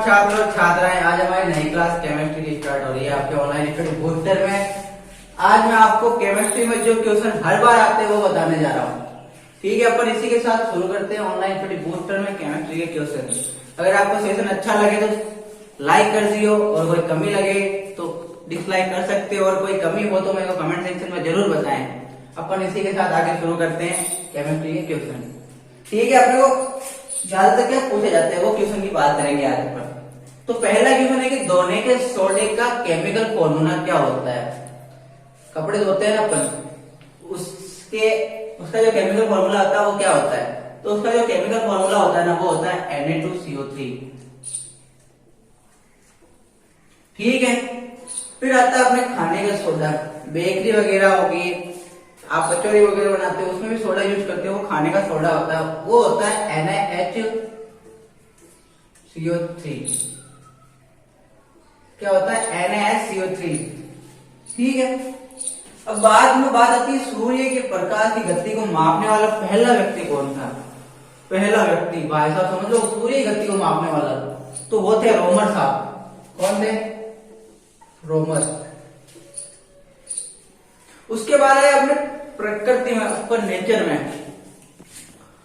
छात्र और छात्राएं, आज हमारी नई क्लास केमिस्ट्री की स्टार्ट हो रही है आपके ऑनलाइन स्टडी बूस्टर में। आज मैं आपको केमिस्ट्री में जो क्वेश्चन हर बार आते हैं वो बताने जा रहा हूँ। ठीक है, अपन इसी के साथ शुरू करते हैं ऑनलाइन स्टडी बूस्टर में केमिस्ट्री के क्वेश्चन। अगर आपको सेशन अच्छा लगे तो लाइक कर दियो और कोई कमी लगे तो डिसलाइक कर सकते हो, और कोई कमी हो तो मेरे को कमेंट सेक्शन में जरूर बताएं। अपन इसी के साथ आगे शुरू करते हैं केमिस्ट्री के क्वेश्चन। ठीक है, अपने को ज्यादातर क्या पूछे जाते हैं वो क्वेश्चन की बात करेंगे आज अपन। तो पहला क्वेश्चन है कि धोने के सोडे का केमिकल फॉर्मूला क्या होता है। कपड़े धोते हैं ना अपन, उसका जो केमिकल फॉर्मूला होता है वो क्या होता है। तो उसका जो केमिकल फॉर्मूला होता है ना वो होता है Na2CO3। ठीक है, फिर आता है अपने खाने का सोडा। बेकरी वगैरह होगी, आप कचौड़ी वगैरह बनाते हो उसमें भी सोडा यूज करते हो, वो खाने का सोडा होता है, वो होता है NaHCO3। क्या होता है NaHCO3। ठीक है, अब बाद में बात आती है सूर्य के प्रकाश की गति को मापने वाला पहला व्यक्ति कौन था। पहला व्यक्ति भाई साहब समझ लो, सूर्य की गति को मापने वाला तो वो थे रोमर साहब। कौन थे? रोमर। उसके बाद है अपने प्रकृति में, ऊपर नेचर में,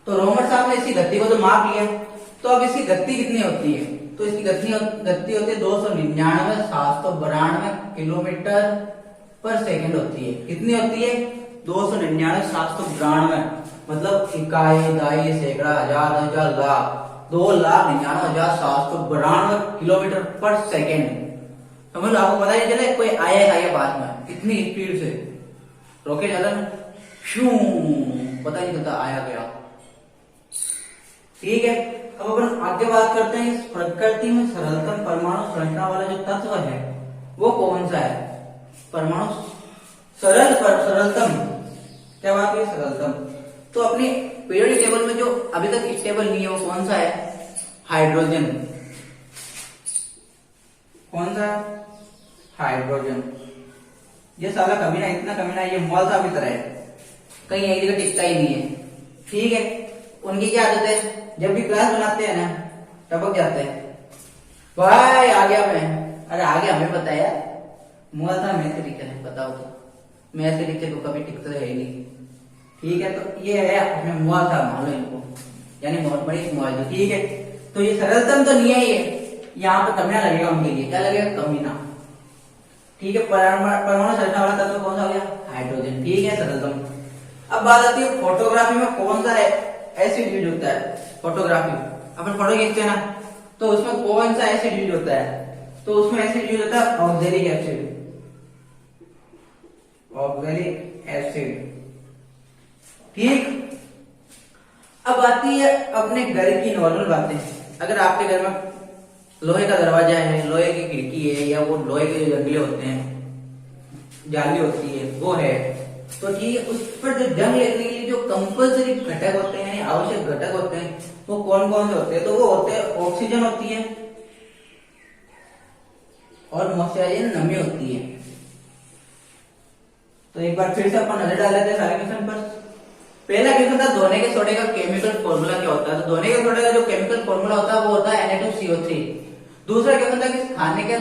तो रोमर साहब ने इसकी गति को तो माप लिया। तो अब इसकी गति कितनी होती है, तो इसकी गति होती है 299,792 किलोमीटर पर सेकंड होती है। कितनी होती है? 299,792, मतलब इकाई, दाई, सैकड़ा, हजार, हजार, लाख, 2,99,792 किलोमीटर पर सेकंड। समझ लो, आपको पता ही चले कोई आया पास में कितनी स्पीड से रोके ज्यादा ना, शू पता नहीं चलता आया गया। ठीक है, अब अपन आगे बात करते हैं इस प्रकृति में सरलतम परमाणु संरचना वाला जो तत्व है वो कौन सा है। परमाणु सरलतम, क्या बात है सरलतम। तो अपने पीरियोडिक टेबल में जो अभी तक स्टेबल नहीं है वो कौन सा है? हाइड्रोजन। कौन सा? हाइड्रोजन। ये साला कमीना, इतना कमीना, ये मॉल साहब की तरह है, कहीं एक जगह टिकता ही नहीं है। ठीक है, उनकी क्या आदत है, जब भी क्लास बनाते हैं ना टपक जाते हैं, भाई आ गया मैं। अरे आ गया हमें पता है यार, मॉल साहब मैं से टीचर है, बताओ तो मैं से टीचर को कभी टिकता है नहीं। ठीक है, तो ये है अपने मॉल साहब, मान लो इनको, यानी बहुत बड़ी मॉल। ठीक है, तो ये सरलतम तो नहीं है, ये यहाँ पे कमीना लगेगा उनके लिए। क्या लगेगा? कमीना। ठीक है, परमाणु संरचना वाला तत्व कौन सा हो गया? हाइड्रोजन। ठीक है, सरलतम। अब बात आती है फोटोग्राफी में कौन सा एसिड यूज होता है। फोटोग्राफी अपन फोटो खींचते हैं ना, तो उसमें कौन सा एसिड यूज होता है। तो उसमें एसिड यूज होता है ऑक्सैलिक एसिड। Oxalic acid. ठीक, अब आती है अपने घर की नॉर्मल बातें। अगर आपके घर में लोहे का दरवाजा है, लोहे की खिड़की है, या वो लोहे के जो जंगले होते हैं, जाली होती है वो है, तो ठीक है, उस पर जो जंग लगने के लिए जो कंपल्सरी घटक होते हैं, आवश्यक घटक होते हैं, वो कौन कौन से होते हैं। तो वो होते हैं ऑक्सीजन होती है और मॉइस्चराइजिंग नमी होती है। तो एक बार फिर से अपन नजर डाल लेते हैं सारे क्वेश्चन पर। पहला क्वेश्चन था धोने के सोडे का केमिकल फॉर्मूला क्या होता है। तो धोने के सोडे का जो केमिकल फॉर्मूला होता है वो होता है Na2CO3। दूसरा क्वेश्चन था कि खाने के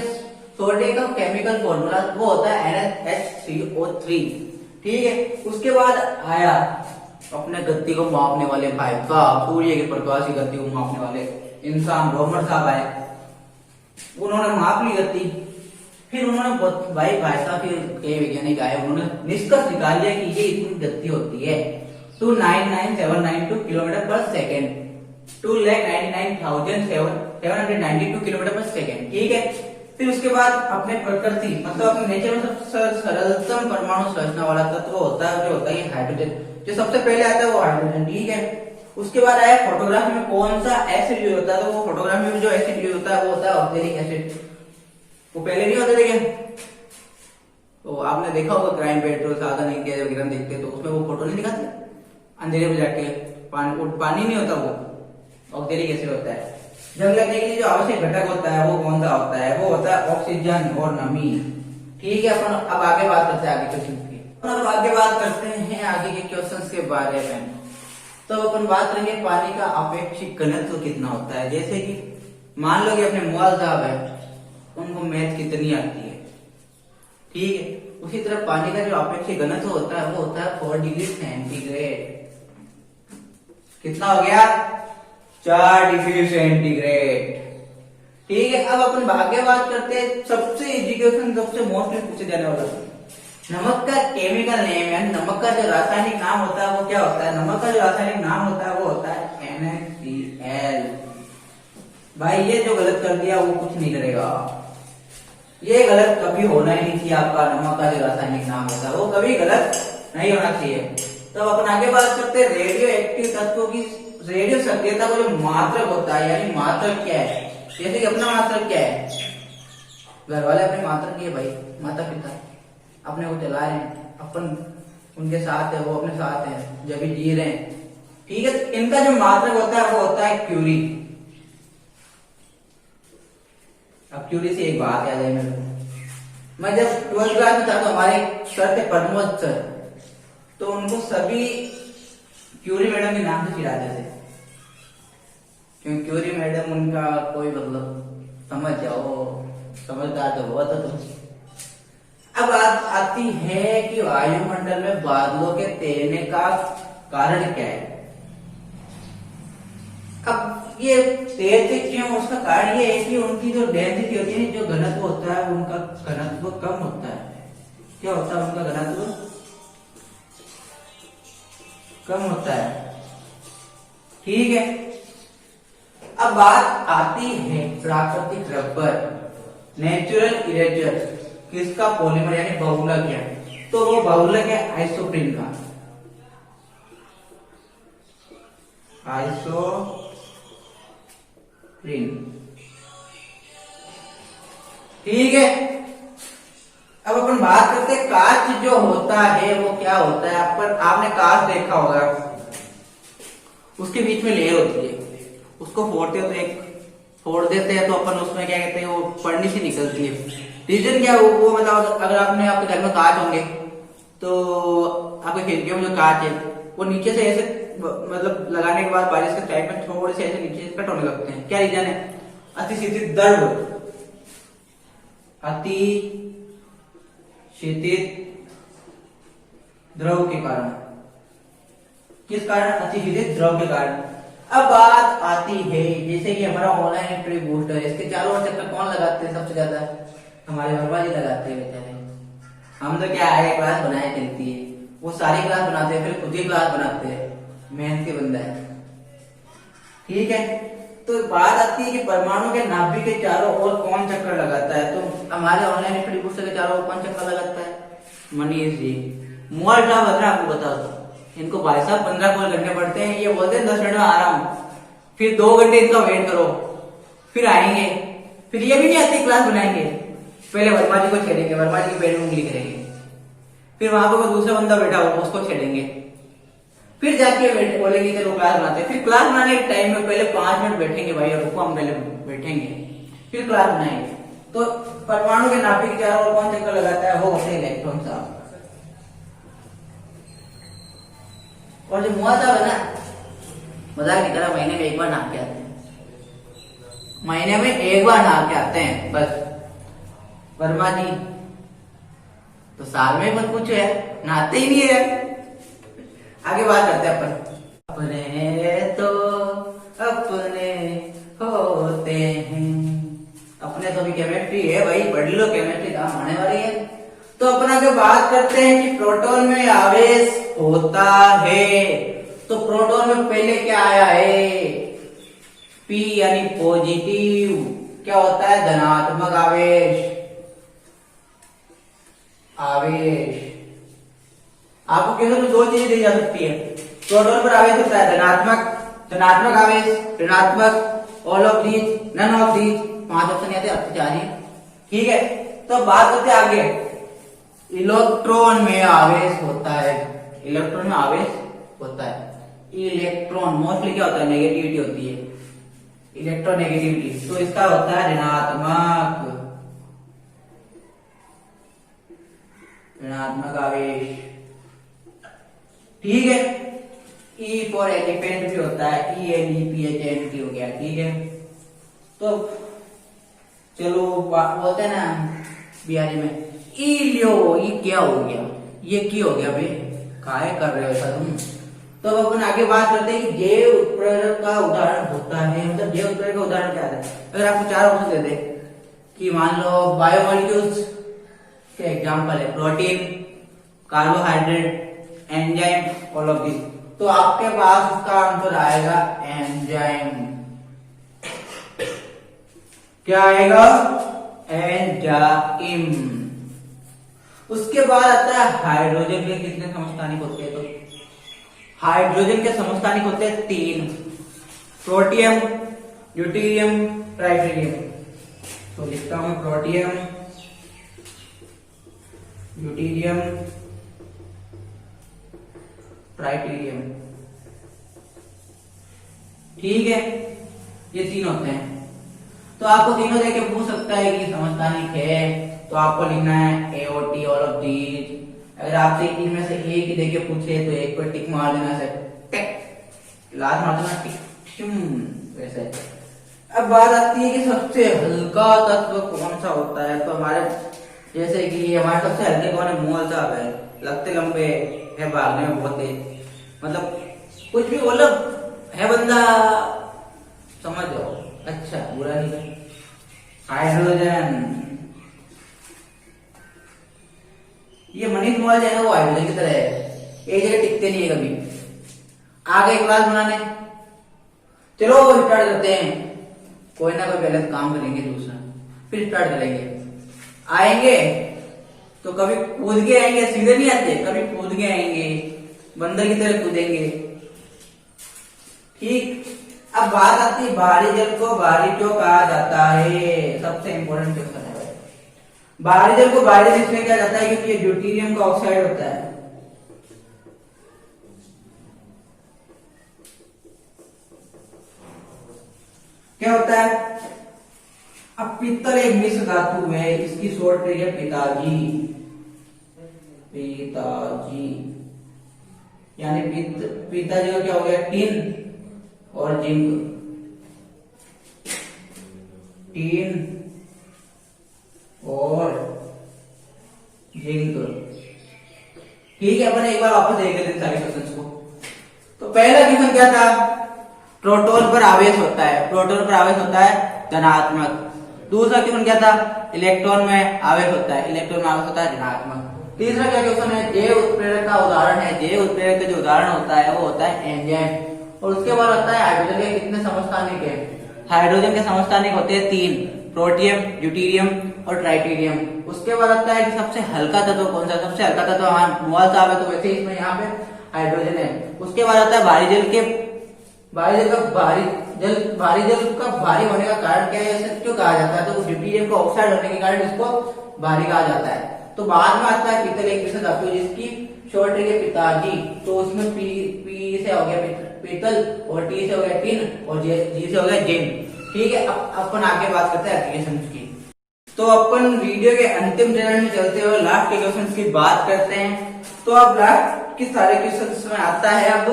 सोडे का केमिकल फॉर्मूला वो होता है NaHCO3। ठीक है, उसके बाद आया अपने गति को मापने वाले भाई साहब, सूर्य के प्रकाश की गति को मापने वाले इंसान रोमर साहब आए। उन्होंने माप ली गति, फिर उन्होंने भाई साहब के वैज्ञानिक आए, उन्होंने निष्कर्ष निकाल लिया कि ये इतनी गति होती है 299,792 किलोमीटर पर सेकेंड, 2,99,792 किलोमीटर पर सेकेंड। ठीक है, फिर उसके बाद अपने प्रकृति मतलब अपने नेचर में सबसे सरलतम परमाणु संरचना वाला तत्व होता है जो होता है हाइड्रोजन। जो सबसे पहले आता है वो हाइड्रोजन। ठीक है, उसके बाद आया फोटोग्राफी में कौन सा एसिड यूज होता है। तो वो फोटोग्राफी में जो एसिड यूज होता है वो होता है ऑक्सैलिक एसिड। वो पहले नहीं होता देखिए, तो आपने देखा होगा क्राइम पेट्रोल साधन इंडिया जब गिरन देखते तो उसमें वो फोटो नहीं दिखाते अंधेरे में जाके, पानी नहीं होता, वो ऑक्सैलिक एसिड होता है। जंग लगने के लिए जो आवश्यक घटक होता है वो कौन सा होता है, वो होता है ऑक्सीजन और नमी। ठीक है, अपन अब आगे बात करते हैं आगे क्वेश्चन की। अब आगे बात करते हैं आगे के क्वेश्चंस के बारे में। तो अपन बात करेंगे पानी का अपेक्षिक घनत्व कितना होता है। जैसे कि मान लो कि अपने मोल साहब है, उनको मैथ कितनी आती है, ठीक है। उसी तरह पानी का जो अपेक्षित घनत्व होता है वो होता है 4 डिग्री सेंटीग्रेड। कितना हो गया? 4 डिग्री सेंटीग्रेड, ठीक है। अब अपन भाग्य बात करते हैं सबसे इजी क्वेश्चन, सबसे मोस्टली पूछे जाने वाला। नमक का केमिकल नेम यानी नमक का जो रासायनिक नाम होता है वो क्या होता है? नमक का जो रासायनिक नाम होता है वो होता है NaCl। भाई ये जो गलत कर दिया वो कुछ नहीं करेगा, ये गलत कभी होना ही नहीं चाहिए। आपका नमक का जो रासायनिक नाम होता है वो कभी गलत नहीं होना चाहिए। तो अपन आगे बात करते हैं रेडियो एक्टिव तत्वों की रेडियो सक्रियता का जो मात्रक होता है, यानी मात्रक क्या है। जैसे कि अपना मात्रक क्या है, घर वाले अपने मात्रक की है भाई, माता पिता अपने को चला रहे हैं, अपन उनके साथ है, वो अपने साथ है, जब भी जी रहे हैं, ठीक है। इनका जो मात्रक होता है वो होता है क्यूरी। अब क्यूरी से एक बात याद है मेरे को, मैं जब 12th क्लास में था तो हमारे सर थे पद्मोज सर, तो उनको सभी क्यूरी मैडम के नाम से चिढ़ाते थे, क्योंकि क्यूरी मैडम उनका कोई मतलब समझ जाओ, समझदार तो हुआ तो तुम। अब बात आती है कि वायुमंडल में बादलों के तैरने का कारण क्या है। अब ये तैरते क्यों, उसका कारण ये है कि उनकी जो डेंसिटी होती है, जो घनत्व होता है उनका घनत्व कम होता है। क्या होता है उनका घनत्व? कम होता है, ठीक है। अब बात आती है प्राकृतिक रबर, नेचुरल इरेजर, किसका? पॉलीमर यानी बहुलक है, तो वो बहुलक है आइसोप्रीन का। आइसोप्रीन, ठीक है। अब अपन बात करते हैं कांच जो होता है वो क्या होता है। आपने कांच देखा होगा, उसके बीच में लेयर होती है, उसको फोड़ते हो तो एक फोड़ देते हैं तो अपन उसमें क्या कहते हैं, वो पन्नी सी निकलती है। रीजन क्या है वो मतलब अगर आपने आपके घर में कांच होंगे तो आपके खिड़कियों में जो कांच है वो नीचे से ऐसे मतलब लगाने के बाद बारिश के टाइम में थोड़े से ऐसे नीचे कट होने लगते हैं। क्या रीजन है? अति शीतित द्रव, अति शीतित द्रव के कारण। किस कारण? अति शीतित द्रव के कारण। अब बात आती है जैसे कि हमारा ऑनलाइन एंट्री बूस्टर है, इसके चारों ओर चक्कर कौन लगाते हैं सबसे ज्यादा? हमारे वर्मा जी लगाते हैं बेचारे। हम तो क्या है, क्लास बनाए चलती है, वो सारी क्लास बनाते हैं, फिर खुद ही क्लास बनाते हैं, मेहनत के बंदा है, ठीक है। तो बात आती है कि परमाणु के नाभिक के चारों ओर कौन चक्कर लगाता है। तो हमारे ऑनलाइन एंट्री बूस्टर के चारों ओर कौन चक्कर लगाता है? मनीष जी। मोहर साहब अगर आपको बता दो, इनको भाई साहब 15 कॉल करने पड़ते हैं, ये बोलते हैं 10 मिनट में आ रहा हूं, फिर 2 घंटे इनका वेट करो, फिर आएंगे, फिर ये भी नहीं आती क्लास बनाएंगे, पहले वर्मा जी को छेड़ेंगे, वर्मा जी की पेड़ में उंगली करेंगे, फिर वहां पर दूसरा बंदा बैठा हो उसको छेड़ेंगे, फिर जाके बोलेंगे चलो क्लास बनाते हैं। फिर क्लास बनाने के टाइम में पहले 5 मिनट बैठेंगे भाई, और रुको हम पहले बैठेंगे, फिर क्लास बनाएंगे। तो परमाणु के नाभिक के चारों ओर कौन चक्कर लगाता है? वो होते हैं इलेक्ट्रॉन साहब। और जो मुआ साहब है ना, मजाक नहीं करा, महीने में एक बार नहा के आते हैं, महीने में एक बार नहा के आते हैं बस। वर्मा जी तो साल में बस कुछ है, नहाते ही नहीं है। आगे बात करते हैं अपन। अपने तो अपने होते हैं, अपने तो भी केमिस्ट्री है भाई, पढ़ लो, केमिस्ट्री काम आने वाली है। तो अपन आगे बात करते हैं कि प्रोटॉन में आवेश होता है, तो प्रोटॉन में पहले क्या आया है? P यानी पॉजिटिव। क्या होता है? धनात्मक आवेश। आवेश आपको केवल 2 चीजें दी जा सकती है। प्रोटॉन पर आवेश होता है धनात्मक आवेश, ऋणात्मक, all of these, none of these, 5 option आते हैं, 4 ही, ठीक है। तो बात करते हैं आगे, इलेक्ट्रॉन में आवेश होता है। इलेक्ट्रॉन में आवेश होता है। इलेक्ट्रॉन मोस्टली क्या होता है? नेगेटिविटी होती है, इलेक्ट्रोनेगेटिविटी। तो इसका होता है ऋणात्मक आवेश, ठीक है। E फॉर एलिफेंट भी होता है, ELEPHANT हो गया, ठीक है। तो चलो बोलते हैं ना बिहारी में, ई लियो, ये क्या हो गया, ये की हो गया भाई, काहे कर रहे हो ऐसा तुम। तो अब अपन आगे बात करते हैं कि जैव उत्प्रेरक का उदाहरण होता है, मतलब जैव उत्प्रेरक का उदाहरण क्या है। अगर आपको 4 ऑप्शन दे दे कि मान लो बायोमोलिक्यूल्स के एग्जांपल है protein, carbohydrate, enzyme, all of this, तो आपके पास उसका आंसर आएगा एंजाइम। क्या आएगा, एंजाइम। उसके बाद आता है हाइड्रोजन के कितने समस्थानिक होते हैं, तो हाइड्रोजन के समस्थानिक होते हैं 3, प्रोटियम, ड्यूटेरियम, ट्राइटेरियम। तो लिखता हूं प्रोटियम, ड्यूटेरियम, ट्राइटेरियम। ठीक है, ये 3 होते हैं। तो आपको तीनों देके पूछ सकता है कि समस्थानिक है, तो आपको लिखना है AOT, ऑल ऑफ दीज। अगर आपसे इनमें से एक ही देके पूछे तो एक पर टिक मार देना, से टिक लात मार देना, टिक वैसे। अब बात आती है कि सबसे हल्का तत्व कौन सा होता है, तो हमारे जैसे कि हमारे सबसे हल्के कौन है, मोल साहब है, लगते लंबे है, भागने में बहुत तेज, मतलब कुछ भी बोलो है बंदा, समझ जाओ, अच्छा बुरा नहीं। हाइड्रोजन, ये मनीष मोल जो है वो हाइड्रोजन की तरह है, एक जगह टिकते नहीं है कभी। आगे क्लास बनाने, चलो स्टार्ट करते हैं, कोई ना कोई पहले काम करेंगे दूसरा, फिर स्टार्ट करेंगे। आएंगे तो कभी कूद के आएंगे, सीधे नहीं आते, कभी कूद के आएंगे, बंदर की तरह कूदेंगे। ठीक, अब बात आती है बाहरी जल को बाहरी क्यों कहा जाता है, सबसे इंपॉर्टेंट क्वेश्चन है भाई। बाहरी जल को बाहरी जल इसलिए कहा जाता है क्योंकि ये ड्यूटेरियम का ऑक्साइड होता है। क्या होता है, अब पीतल एक मिश्र धातु है, इसकी शॉर्ट ट्रिक है पिताजी, पिताजी यानी पिताजी का क्या हो गया, टिन और जिंक, टिन और जिंक। ठीक है, अपन एक बार वापस देख लेते हैं सारे क्वेश्चंस को। तो पहला क्वेश्चन क्या था, प्रोटॉन पर आवेश होता है, प्रोटॉन पर आवेश होता है धनात्मक। दूसरा क्वेश्चन क्या था, इलेक्ट्रॉन में आवेश होता है, इलेक्ट्रॉन में आवेश होता है ऋणात्मक। तीसरा क्या क्वेश्चन है, जैव उत्प्रेरक का उदाहरण है, जैव उत्प्रेरक का जो उदाहरण होता है वो होता है एंजाइम। और उसके बाद होता है हाइड्रोजन के कितने समस्थानिक है, हाइड्रोजन के समस्थानिक होते हैं 3, प्रोटियम, ड्यूटेरियम और ट्राइटेरियम। उसके बाद आता है कि सबसे हल्का तत्व कौन सा, सबसे हल्का तत्व हमारा मोल साहब है, तो वैसे इसमें यहाँ पे हाइड्रोजन है। उसके बाद आता है भारी जल के, भारी जल का भारी होने का कारण क्या है, ऐसा क्यों कहा जाता है, तो ड्यूटेरियम का ऑक्साइड होने के कारण इसको भारी कहा जाता है। तो बाद में आता है पीतल, एक मिश्र धातु जिसकी शॉर्ट ट्रिक है पिताजी, तो उसमें पी से हो गया पीतल और टी से हो गया टिन और जी से हो गया जिंक। ठीक है, अब अपन आगे बात करते हैं एप्लीकेशंस की। तो अपन वीडियो के अंतिम चरण में चलते हुए लास्ट के क्वेश्चंस की बात करते हैं। तो अब लास्ट के सारे क्वेश्चंस में आता है, अब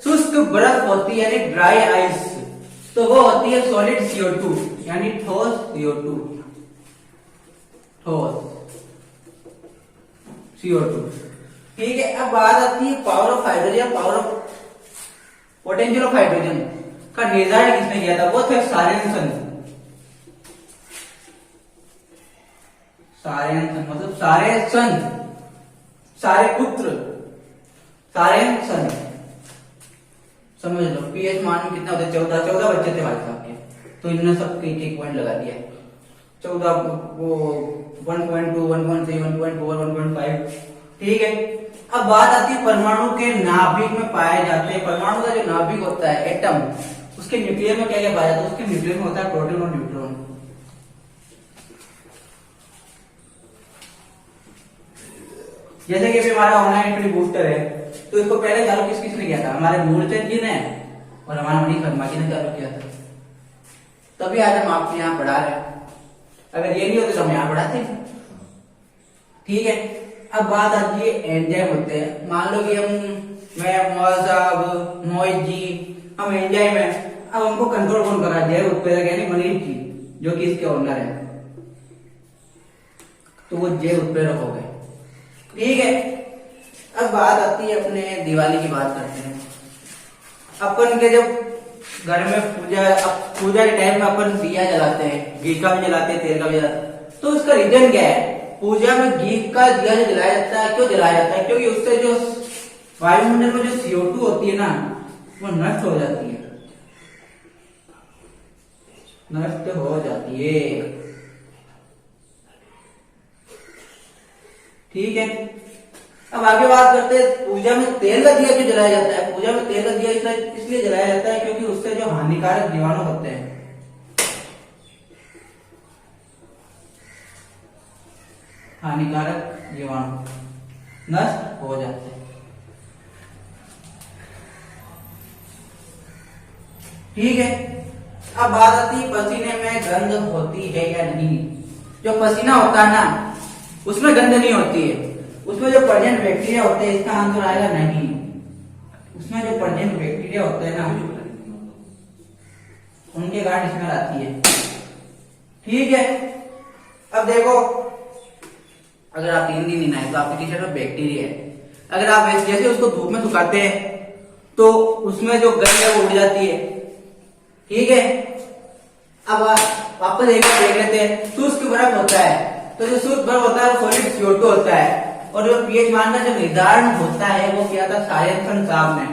शुष्क बर्फ होती है यानी ड्राई आइस, तो वो होती है सॉलिड CO2 यानी ठोस CO2, ठोस CO2। ठीक है, अब बात आती है power of hydrogen, power of potential of hydrogen का निर्धारण किसने किया था, वो थे सारेनसन। सारेनसन मतलब सारे पुत्र, सारेनसन समझ लो। पीएच मान में कितना होता है, 14 बच्चे थे भाई साहब के, तो इन्होंने सब एक पॉइंट लगा दिया, 14 वो 1.2, 1.3, 1.4, 1.5। ठीक है, अब बात आती है परमाणु के नाभिक में पाए जाते हैं। परमाणु का जो नाभिक होता है, एटम, उसके न्यूक्लियर में क्या क्या पाया जाता है, उसके न्यूक्लियर में होता है प्रोटॉन और न्यूट्रॉन। जैसे कि हमारा ऑनलाइन बूस्टर है, तो इसको पहले चालू किसने किया था, हमारे मूलचंद जी ने और हमारे मनीष वर्मा जी ने चालू किया था, तभी आज हम आपको यहाँ पढ़ा रहे हैं। अगर ये नहीं होते तो हम यहाँ पढ़ाते। ठीक है, अब बात आती है एंजाइम होते हैं। मान लो कि मैं मोहन साहब, मोहित जी, हम एंजाइम है। अब हमको कंट्रोल कौन कर रहा है? जय उत्प्रेरक यानी मनीष जी, जो कि इसके ओनर है, तो वो जय उत्प्रेरक हो गए। ठीक है, अब बात आती है अपने दिवाली की बात करते हैं। अपन के जब घर में पूजा के टाइम में अपन दिया जलाते हैं, घी का भी जलाते हैं, तेल का भी जलाते हैं, तो उसका रीजन क्या है? पूजा में घी का दिया जो जलाया जाता है, क्यों जलाया जाता है? क्योंकि उससे जो वायुमंडल में जो CO2 होती है ना, वो नष्ट हो जाती है, नष्ट हो जाती है। ठीक है, अब आगे बात करते हैं पूजा में तेल का दिया क्यों जलाया जाता है? पूजा में तेल का दिया इसलिए जलाया जाता है क्योंकि उससे जो हानिकारक जीवाणु होते हैं, हानिकारक जीवाणु नष्ट हो जाते हैं। ठीक है, अब बात आती है पसीने में गंध होती है या नहीं। जो पसीना होता है ना, उसमें गंध नहीं होती है, उसमें जो पर्जेंट बैक्टीरिया होते हैं, इसका आंसर आएगा नहीं। उसमें जो पर्जेंट बैक्टीरिया होते हैं ना, उनके कारण इसमें आती है। ठीक है, अब देखो, अगर आप 3 दिन नहीं नहाए तो आपकी टी शर्ट में बैक्टीरिया है। अगर आप जैसे उसको धूप में सुखाते हैं तो उसमें जो गंध है वो उड़ जाती है। ठीक है, अब वापस एक बार देख लेते हैं, शुष्क बर्फ होता है, तो जो शुष्क बर्फ होता है वो सॉलिड CO2 होता है, और जो पीएच मान का जो निर्धारण होता है वो किया था सारेंसन साहब ने।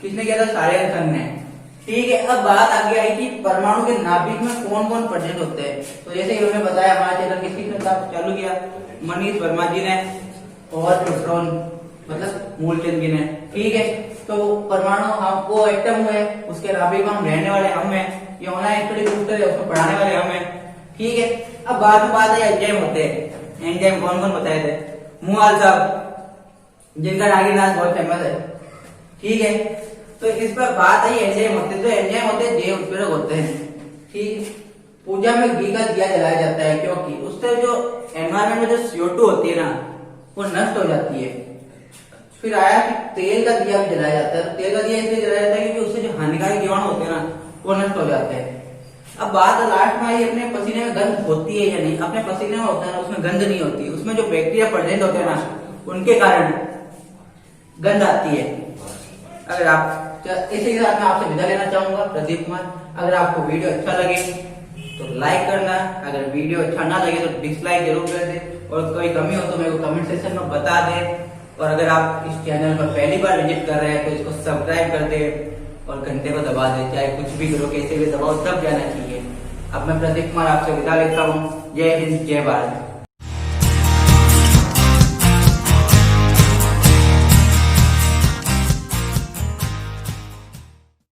किसने किया था? सारेंसन ने। ठीक है, अब बात आगे आई कि परमाणु के नाभिक में कौन कौन प्रेजेंट होते हैं। तो जैसे इन्होंने बताया, हमारा चैनल किसकी चालू किया? मनीष वर्मा जी ने और न्यूट्रॉन मतलब मूलचंद जी ने। ठीक है, तो परमाणु हम वो एटम हुए, उसके नाभिक में हम रहने वाले हम हैं, ये ऑनलाइन स्टडी बूस्टर है, उसमें पढ़ाने वाले हम हैं। ठीक है, अब बाद में बात है एंजाइम होते हैं। एंजाइम कौन कौन बताए थे? मुहाल साहब, जिनका नागिनाथ बहुत फेमस है। ठीक है, तो इस पर बात आई एंजाइम होते हैं। तो एंजाइम होते हैं, जैव उत्प्रेरक होते हैं। ठीक है, पूजा में घी का दिया जलाया जाता है क्योंकि उससे जो एनवायरमेंट में जो CO2 होती है ना, वो नष्ट हो जाती है। फिर आया कि तेल का दिया भी जलाया जाता है। तो तेल का दिया इसलिए जलाया जाता है क्योंकि उससे जो हानिकारक जीवाणु होते हैं ना, वो नष्ट हो जाते हैं। अब बात लास्ट में आई, अपने पसीने में गंध होती है या नहीं। अपने पसीने में होता है ना, उसमें गंध नहीं होती, उसमें जो बैक्टीरिया प्रेजेंट होते हैं ना, उनके कारण गंध आती है। अगर आप इसी के साथ मैं आपसे विदा लेना चाहूंगा, प्रदीप कुमार। अगर आपको वीडियो अच्छा लगे तो लाइक करना, अगर वीडियो अच्छा ना लगे तो डिसलाइक जरूर कर दे, और कोई कमी हो तो मेरे को कमेंट सेक्शन में बता दे। और अगर आप इस चैनल पर पहली बार विजिट कर रहे हैं तो इसको सब्सक्राइब कर दे और घंटे को दबा दे, चाहे कुछ भी करो, कैसे भी दबाओ, तब जाना चाहिए। अब मैं प्रदीप कुमार आपसे विदा लेता हूँ। जय हिंद, जय भारत।